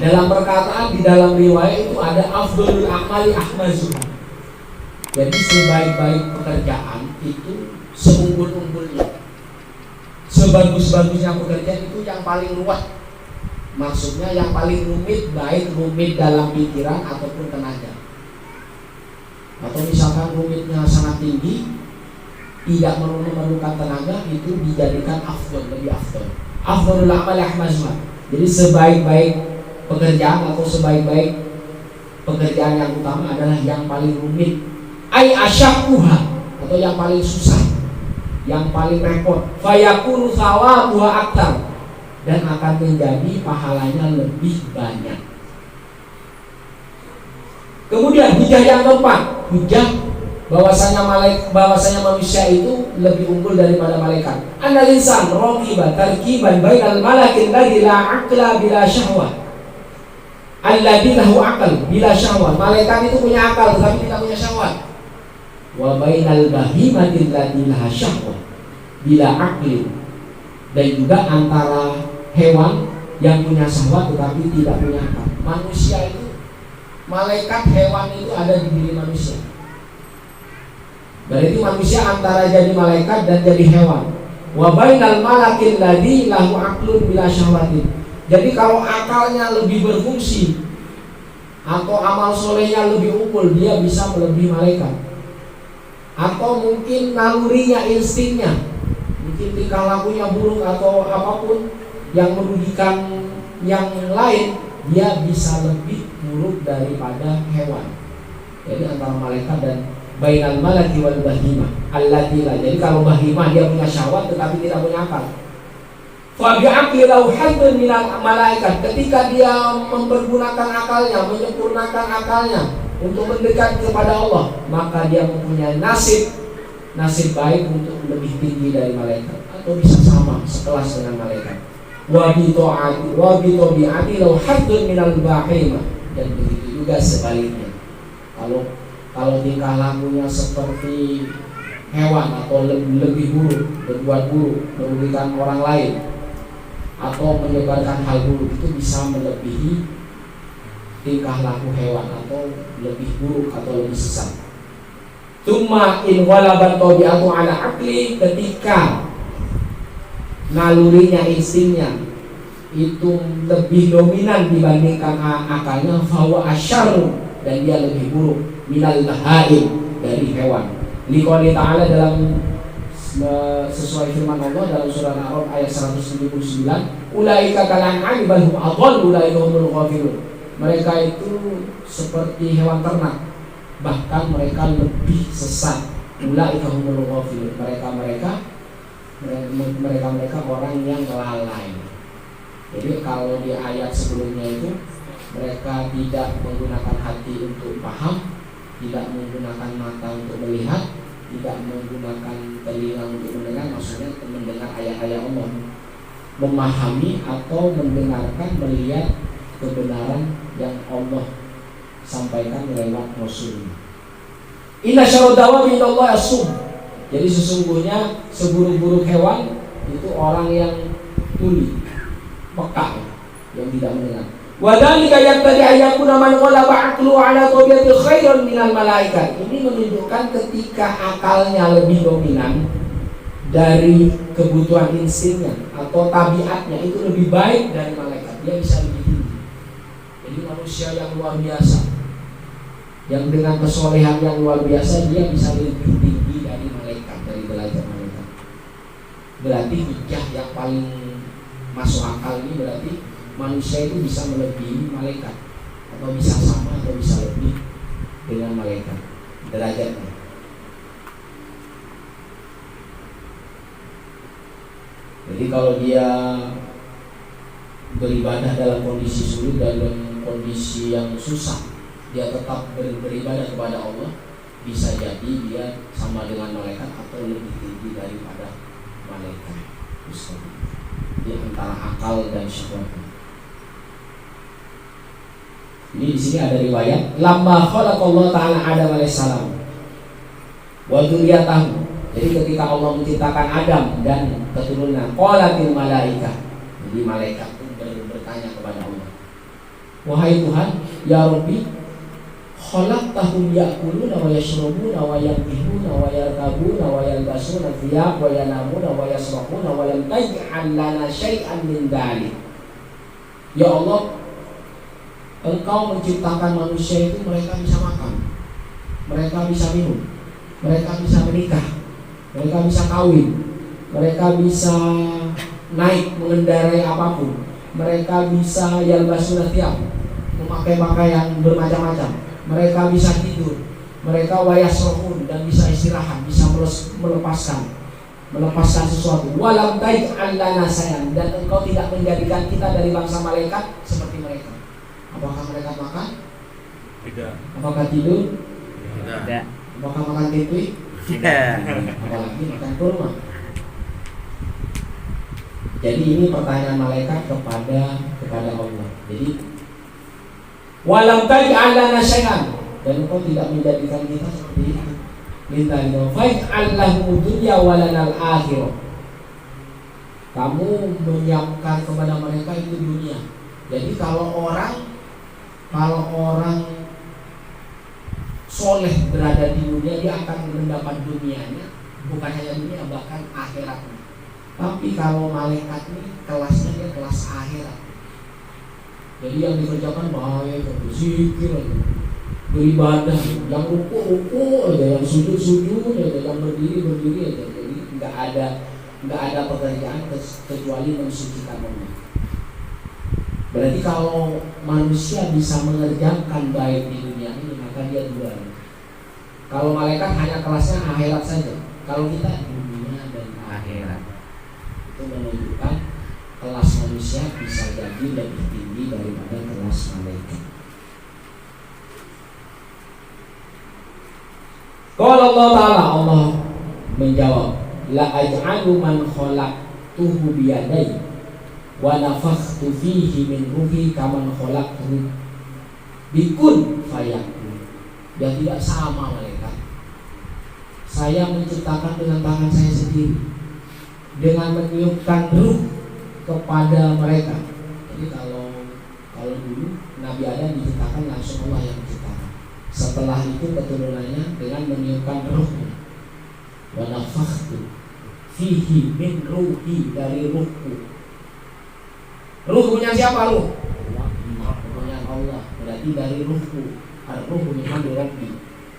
Dalam perkataan di dalam riwayat itu ada afdhalul a'mali ahmazuha. Jadi sebaik-baik pekerjaan itu seunggul-unggulnya, sebagus-bagusnya pekerjaan itu yang paling luas. Maksudnya yang paling rumit, baik rumit dalam pikiran ataupun tenaga. Atau misalkan rumitnya sangat tinggi, tidak memerlukan tenaga, itu dijadikan afdhal, lebih afdhal. Afdhalul a'mali ahmazuha. Jadi sebaik-baik pekerjaan atau sebaik-baik pekerjaan yang utama adalah yang paling rumit, ai asyaqquha, atau yang paling susah, yang paling repot. Fayakunu thawabuha aktar, dan akan menjadi pahalanya lebih banyak. Kemudian hujah yang keempat, hujah bahwasanya manusia itu lebih unggul daripada malaikat. Annal insan raqiba tarkiban bainal malakin ladzi la aqla bila syahwah. Alladzi lahu aqal bila syahwat. Malaikat itu punya akal tetapi tidak punya syahwat. Wa bainal bahimati allati laha syahwat bila aqli. Dan juga antara hewan yang punya syahwat tetapi tidak punya akal. Manusia itu, malaikat, hewan itu ada di diri manusia. Berarti manusia antara jadi malaikat dan jadi hewan. Wa bainal malakil ladzi lahu aqlun bila syahwatin. Jadi kalau akalnya lebih berfungsi atau amal solehnya lebih unggul, dia bisa melebihi malaikat. Atau mungkin nalurinya, instingnya, mungkin tingkah lakunya buruk atau apapun yang merugikan yang lain, dia bisa lebih buruk daripada hewan. Jadi antara malaikat dan bainal malaki wal bahimah allati la. Jadi kalau bahimah dia punya syahwat tetapi tidak punya akal. Fa bi'aqlihi haddun minal malaikat, ketika dia mempergunakan akalnya, menyempurnakan akalnya untuk mendekat kepada Allah, maka dia mempunyai nasib baik untuk lebih tinggi dari malaikat, atau bisa sama sekelas dengan malaikat. Wa bi tabi'ati law haddun minal bahimah, dan begitu juga sebaliknya. Kalau tingkah lakunya seperti hewan atau lebih buruk, berbuat buruk, merugikan orang lain, atau menyebarkan hal buruk, itu bisa melebihi tingkah laku hewan atau lebih buruk atau lebih sesat. Tsumma in walabat tabi'atu ala aqli, ketika nalurinya, instingnya itu lebih dominan dibandingkan akalnya, fawa asyarru, dan dia lebih buruk minal bahaim, dari hewan. Liqouli ta'ala, dalam sesuai firman Allah dalam surah Al-A'raf ayat 179, ulaika kal'an'ami bal hum adall ulaika humul ghafilun. Mereka itu seperti hewan ternak, bahkan mereka lebih sesat. Ulaika humul ghafilun. Mereka orang yang lalai. Jadi kalau di ayat sebelumnya itu mereka tidak menggunakan hati untuk paham, tidak menggunakan mata untuk melihat, tidak menggunakan telinga untuk mendengar, maksudnya mendengar ayat-ayat Allah, memahami atau mendengarkan, melihat kebenaran yang Allah sampaikan lewat Rasul. Inna syarrad dawabi indallahi as-sum. Jadi sesungguhnya seburuk-buruk hewan itu orang yang tuli, peka, yang tidak mendengar. Wa dzalika yaqtadi ayyakuna man ghalaba aqlu ala tabi'ati khairan minal malaikat. Ini menunjukkan ketika akalnya lebih dominan dari kebutuhan instingnya atau tabiatnya, itu lebih baik dari malaikat, dia bisa lebih tinggi. Jadi manusia yang luar biasa, yang dengan kesolehan yang luar biasa, dia bisa lebih tinggi dari malaikat, dari derajat malaikat. Berarti hujah yang paling masuk akal ini berarti manusia itu bisa melebihi malaikat, atau bisa sama atau bisa lebih dengan malaikat derajatnya. Jadi kalau dia beribadah dalam kondisi sulit, dalam kondisi yang susah, dia tetap beribadah kepada Allah, bisa jadi dia sama dengan malaikat atau lebih tinggi daripada malaikat. Di antara akal dan syahwat. Ini di sini ada riwayat, lamma khalaqallahu ta'ala Adam alaihissalam wa dzurriyyatahu. Jadi ketika Allah menciptakan Adam dan keturunan, qalatil malaikah. Jadi malaikat itu bertanya kepada Allah, wahai Tuhan, ya Rabbi, khalaqtahum ya'kuluna wa yashrabuna wa yamihuna wa yarkabuna wa yalbasuna thiyab wa yanamuna wa yasrahuna wa lam taj'al lana syai'an min dhalik. Ya Allah, Engkau menciptakan manusia itu mereka bisa makan, mereka bisa minum, mereka bisa menikah, mereka bisa kawin, mereka bisa naik mengendarai apapun, mereka bisa yalbasuna thiyab, memakai pakaian bermacam-macam, mereka bisa tidur, mereka wayasrohun dan bisa istirahat, bisa melepaskan sesuatu. Walam taj'al lana syai'an, dan Engkau tidak menjadikan kita dari bangsa malaikat seperti mereka. Apakah mereka makan? Tidak. Apakah tidur? Tidak. Apakah makan tempe? Tidak. Apalagi makan kurma. Jadi ini pertanyaan malaikat kepada Allah. Jadi walam taj'al lana syai'an, dan Engkau tidak menjadikan kita seperti itu. Lintah faj'al lahum dunya wa lanal akhirah. Kamu menyiapkan kepada mereka itu dunia. Jadi kalau orang soleh berada di dunia, dia akan mendapat dunianya, bukan hanya dunia, bahkan akhiratnya. Tapi kalau malaikat ini kelasnya dia kelas akhirat. Jadi yang dikerjakan bahaya, berzikir aja, beribadah, yang ruku aja, yang sujud aja, yang berdiri aja. Jadi nggak ada pekerjaan kecuali mensucikan Allah. Berarti kalau manusia bisa mengerjakan baik di dunia ini, maka dia juara. Kalau malaikat hanya kelasnya akhirat saja, kalau kita dunia dan akhirat, itu menunjukkan kelas manusia bisa jadi lebih tinggi daripada kelas malaikat. Qala Allah Ta'ala, Allah menjawab, la aj'alu man khalaqtuhu biyadai wa nafakhtu fihi min ruhi kaman khalaqtu bikun fayakun. Dan tidak sama malaikat. Saya menciptakan dengan tangan saya sendiri, dengan meniupkan ruh kepada mereka. Jadi kalau dulu Nabi Adam diciptakan langsung Allah yang menciptakan. Setelah itu keturunannya dengan meniupkan ruhnya. Wa nafakhtu fihi min ruhi, dari ruhku. Ruh punya siapa ruh? Punya Allah. Berarti dari ruhku. Ruh punya Rabbi.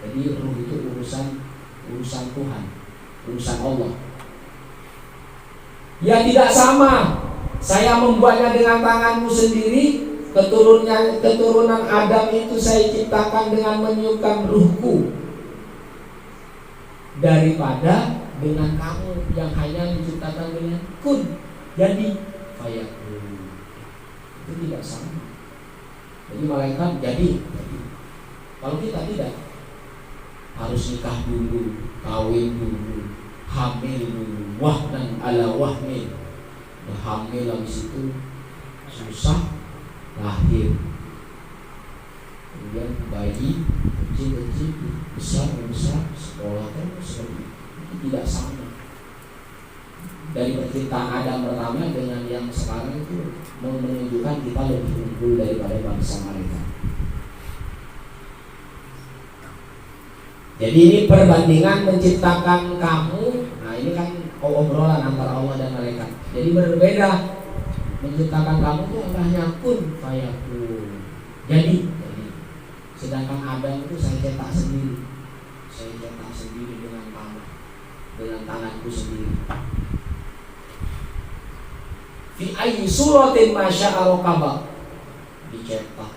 Jadi ruh itu urusan Tuhan, urusan Allah. Ya tidak sama. Saya membuatnya dengan tanganmu sendiri. Keturunan Adam itu saya ciptakan dengan meniupkan ruhku, daripada dengan kamu yang hanya diciptakan dengan kun, jadi fayakun. Itu tidak sama. Jadi malaikat jadi. Kalau kita tidak, harus nikah dulu, kawin dulu, hamil dulu, wahnan ala wahmin. Hamil habis itu susah, lahir, kemudian bayi kecil, besar, sekolah kan seperti itu tidak sama. Dari penciptaan Adam pertama dengan yang sekarang itu menunjukkan kita lebih unggul daripada bangsa mereka. Jadi ini perbandingan menciptakan kamu. Nah ini kan obrolan antara Allah dan malaikat. Jadi berbeda. Menciptakan kamu itu hanya kun fayakun. Jadi sedangkan Adam itu saya cetak sendiri. Saya cetak sendiri dengan tangan, dengan tanganku sendiri. Fi ayyi suratin masya'a raqaba, dicetak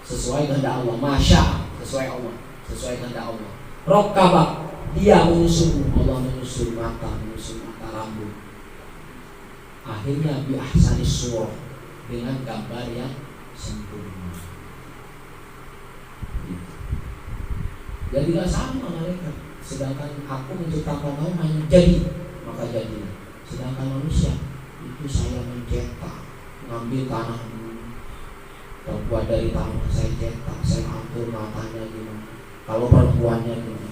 sesuai kehendak Allah. Masya, sesuai Allah, sesuai kehendak Allah. Raqaba, dia menyusun, Allah menyusun mata rambut. Akhirnya bi ahsani surah, dengan gambar yang sempurna. Jadi tidak sama mereka. Sedangkan aku menciptakan kamu hanya jadi, maka jadilah. Sedangkan manusia itu saya mencetak, ngambil tanah dulu, terbuat dari tanah saya cetak, saya atur matanya gimana, kalau perempuannya gimana,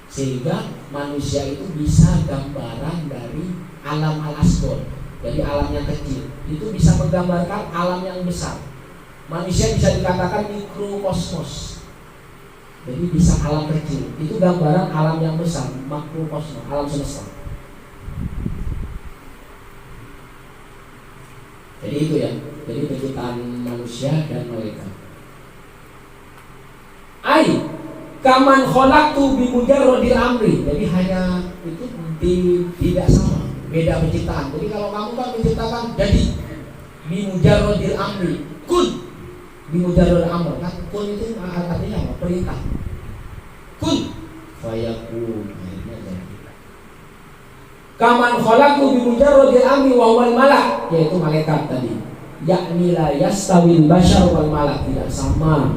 sehingga manusia itu bisa gambaran dari alam al-asghar. Jadi alam yang kecil itu bisa menggambarkan alam yang besar. Manusia bisa dikatakan mikrokosmos. Jadi bisa alam kecil. Itu gambaran alam yang besar, makrokosmos, alam semesta. Jadi itu ya. Jadi penciptaan manusia dan malaikat. Ai kaman khalaqtu bi mujarradil amri. Jadi hanya itu tidak sama, beda penciptaan. Jadi kalau kamu kan menciptakan jadi bi mujarradil amri, kun bi mujarradil amr. Kan kun itu artinya apa? Perintah. Kun fayakun. Kaman khalaqtu bi mujarradil amri wa huwal malak, yaitu malaikat tadi. Yakni la yastawil bashar wal malak, tidak sama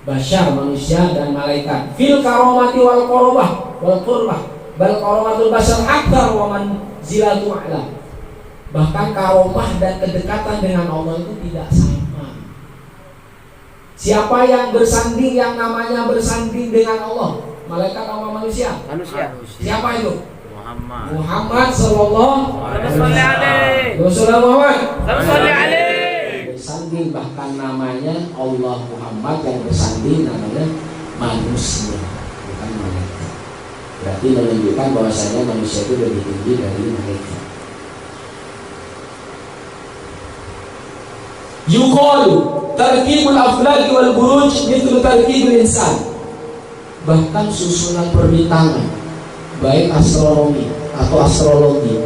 bashar manusia dan malaikat. Fil karomati wal qurbah wal qurbah bal karomatul bashar akbar wa manzilatu a'la. Bahkan karomah dan kedekatan dengan Allah itu tidak sama. Siapa yang bersanding, yang namanya bersanding dengan Allah? Malaikat atau manusia? Manusia. Siapa itu? Muhammad sallallahu alaihi wasallam. Bersanding, bahkan namanya Allah Muhammad, yang bersanding namanya manusia, bukan malaikat. Berarti menunjukkan bahwasanya manusia itu lebih tinggi dari malaikat. Yuqalu tarkibul aflaki wal buruj mithlu tarkibul insan. Bahkan susunan perbintangan, baik astronomi atau astrologi,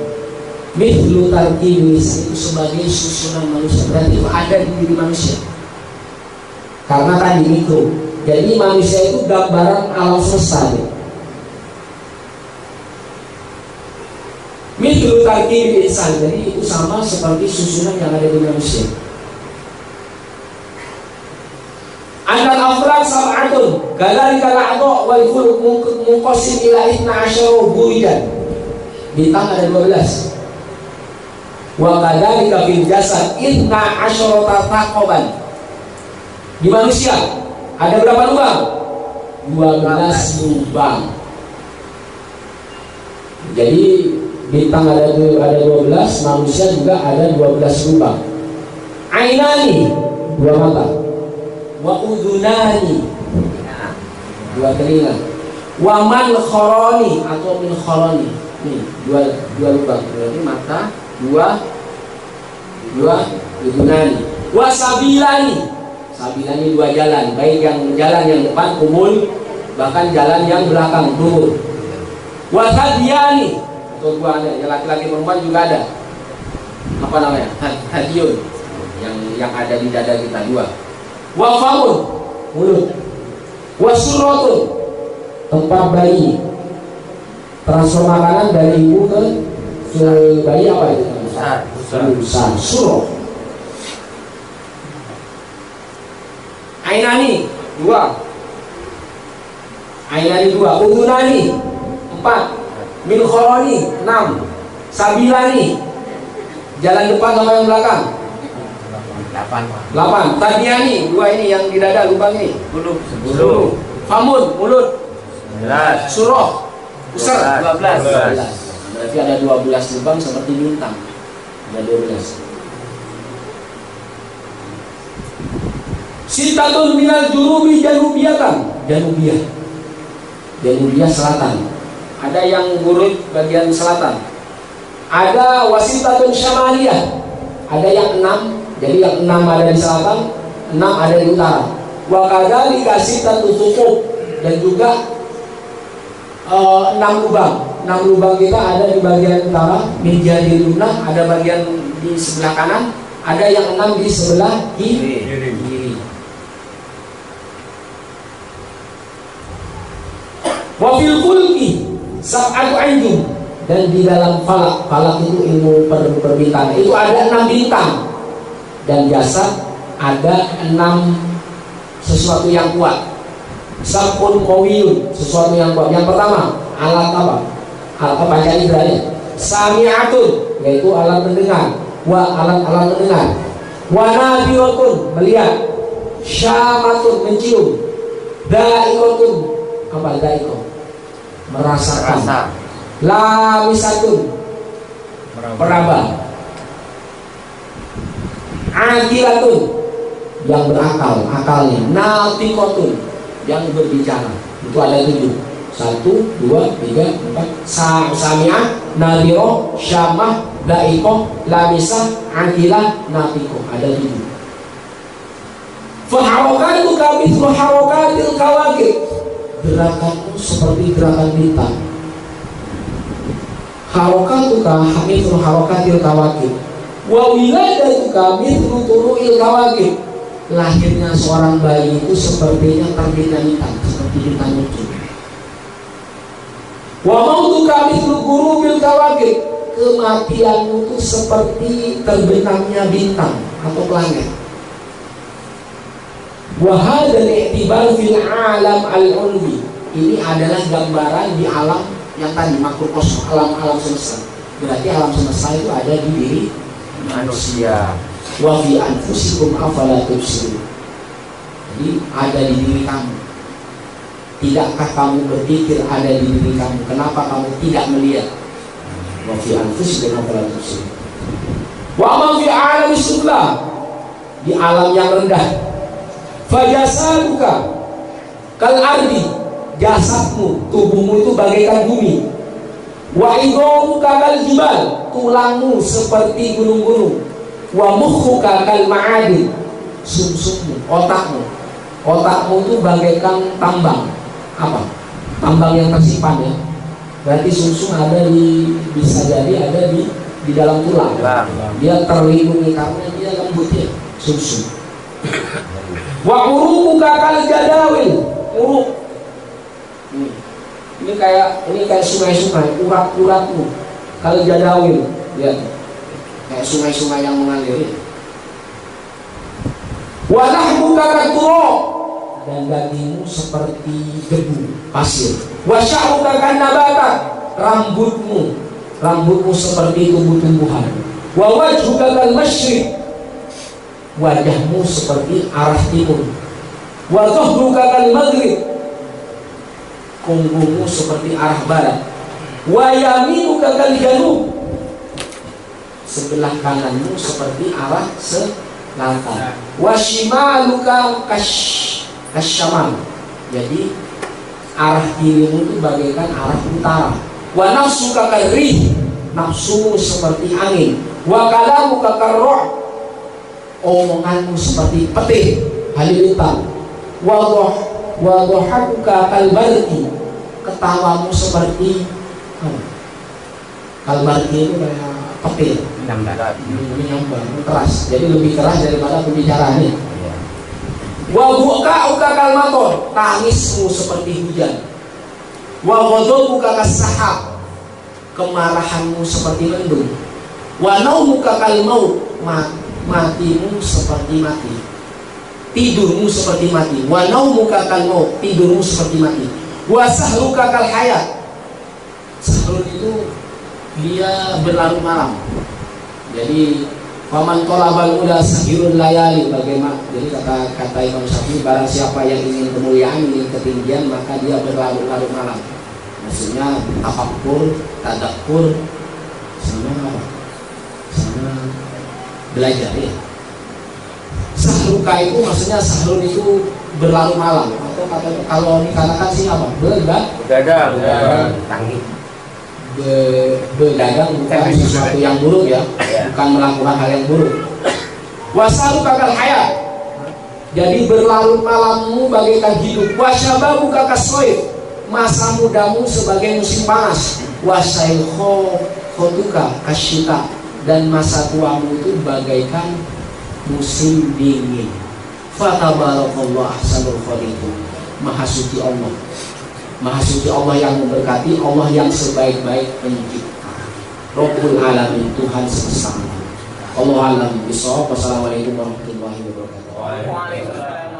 mithlu tarkibul insan, itu sebagai susunan manusia. Berarti itu ada di diri manusia. Karena tadi mikro. Jadi manusia itu gambaran alam semesta. Mithlu tarkibul insan, jadi itu sama seperti susunan yang ada di manusia. Anal afrad sab'atun kadzalika al-a'dha' wal khuluq munqasim ila 12 buidan. Bintang ada 12. Wa kadzalika fil jasad 12 taqaban. Di manusia ada berapa lubang? 12 lubang. Jadi bintang ada 12, manusia juga ada 12 lubang. Ainani, 2 mata. Wa udhunani, 2 telinga. Wa man kharani atau min kharani, nih 2 lubang. Berarti mata 2 udhunani. Wa sabilani, sabilani 2 jalan, baik yang jalan yang depan umul, bahkan jalan yang belakang dulu. Wa hadiyani, atau 2 ada, yang laki-laki perempuan juga ada. Apa namanya? Hadiyun, yang ada di dada kita 2. Wa famun, mulut. Wa surratun, tempat bayi. Transfer makanan dari ibu ke bayi apa itu? Besar. Surah. Ainani 2. Ainani 2. Udunani 4. Min khoroni 6. Sabilani, jalan depan sama yang belakang 8. Tadiani 2, ini yang di dada lubang ini 10. Famun, mulut 11. Surah besar 12. 12. Berarti ada 12 lubang seperti bintang. Ada 12. Sitatun minal jurubi janubiyatan. Janubiyah selatan. Ada yang burut bagian selatan. Ada wasitatun syamaliyah. Ada yang 6. Jadi yang 6 ada di selatan, 6 ada di utara. Wa kadzalika sitatun tutup, dan juga 6 lubang. 6 lubang kita ada di bagian utara, menjadi lunah, ada bagian di sebelah kanan, ada yang 6 di sebelah kiri. Wa fil khulqi sab'atu anjum, dan di dalam falak itu ilmu perbintangan, itu ada 6 bintang. Dan jasad ada 6 sesuatu yang kuat. Sabun qawiyun, sesuatu yang kuat. Yang pertama, alat apa? Alat panca indera. Sami'atun, yaitu alat mendengar. Alat mendengar. Wa nadhiratun, melihat. Syamatun, mencium. Da'iqatun, apa da'iqah? Merasakan. Lamisatun, meraba. aqilatun yang berakal, akalnya, natiqatun yang berbicara. Itu ada 7. 1, 2, 3, 4. Sami'ah, nadhirah, syamah, da'iqah, lamisah, aqilah, natiqah. Ada 7. Faharakatuka mithlu harakatil kawakib. Gerakanmu seperti gerakan bintang. Harakatuka mithlu harakatil kawakib. Wa wiladatuka mithlu turu'il kawakib. Lahirnya seorang bayi itu sepertinya terbitnya bintang, seperti bintang muncul. Wa mautuka mithlu ghurubil kawakib. Kematianmu itu seperti terbenamnya bintang atau planet. Wa hadzal i'tibar fil alam al-ulwi. Ini adalah gambaran di alam yang tadi makhluk kosmos, alam semesta. Berarti alam semesta itu ada di diri manusia. Wa fi anfusikum afala tubsirun. Jadi ada di diri kamu. Tidakkah kamu berpikir ada di diri kamu? Kenapa kamu tidak melihat? Wa fi anfusikum afala tubsirun. Wa ma fi alamis sufla, di alam yang rendah. Fajasaduka kal ardi, jasadmu, tubuhmu itu bagaikan bumi. Wa idhamuka kal jibal, tulangmu seperti gunung-gunung. Wa mukhuka kal ma'adin, sumsummu, otakmu itu bagaikan tambang. Apa? Tambang yang tersimpan ya. Berarti sumsum ada bisa jadi ada di dalam tulang. Dia terlindungi karena dia lembut ya, sumsum. Wa uruquka kal jadawil, uruk. Ini kayak sungai-sungai, urat-uratmu kal jadawil, lihat. Kayak sungai-sungai yang mengalir. Wa lahmuka katurab, dan dagingmu seperti debu, pasir. Wa sya'ruka kan nabatat, rambutmu seperti tumbuh-tumbuhan. Wa wajhuka kal masyriq, wajahmu seperti arah timur. Wa dhahruka kal maghrib, punggungmu seperti arah barat. Wa yaminuka kal janub, sebelah kananmu seperti arah selatan. Wa shimaluka kasyamal, jadi arah kirimu itu bagaikan arah utara. Wa nafsuka karrih, nafsumu seperti angin. Wa kalamuka karruh, omonganmu seperti petir halilintar. Wa dhahakuka kalbarqi, ketawamu seperti kalbarqi itu kayak petir, menyambar, keras. Jadi lebih keras daripada pembicaraannya. Wa bu'ka'uka kalmator, tangismu seperti hujan. Wa ghadabuka kasahab, kemarahanmu seperti mendung. Wa naumuka kalmaut, matimu seperti mati, tidurmu seperti mati. Wa naumuka kalmaut, tidurmu seperti mati. Wa sahruka kal hayat, sahrun itu dia berlarut malam. Jadi faman tolabal udah sahirun layali, bagaimana? Jadi kata Imam Syafi'i, barang siapa yang ingin kemuliaan, ingin ketinggian, maka dia berlarut-larut malam. Maksudnya tafakkur, tadakkur, sama belajar ya. Sahruka itu maksudnya sahrun itu berlarut malam, atau kalau dikatakan sih apa? Begadang. Begadang bukan sesuatu yang buruk ya, bukan melakukan hal yang buruk. Wasaluka kal hayat, jadi berlarut malammu bagaikan hidup. Wasyababuka kasoif, masa mudamu sebagai musim panas. Wasaykhotuka kasyita, dan masa tuamu itu bagaikan musim dingin. Fatabarakallahu ahsanul khaliqin, maha suci Allah, maha suci Allah yang memberkati, Allah yang sebaik-baik pencipta, Rabbul Alamin, Tuhan semesta. Allah alam bisawab. Wassalamualaikum warahmatullahi wabarakatuh.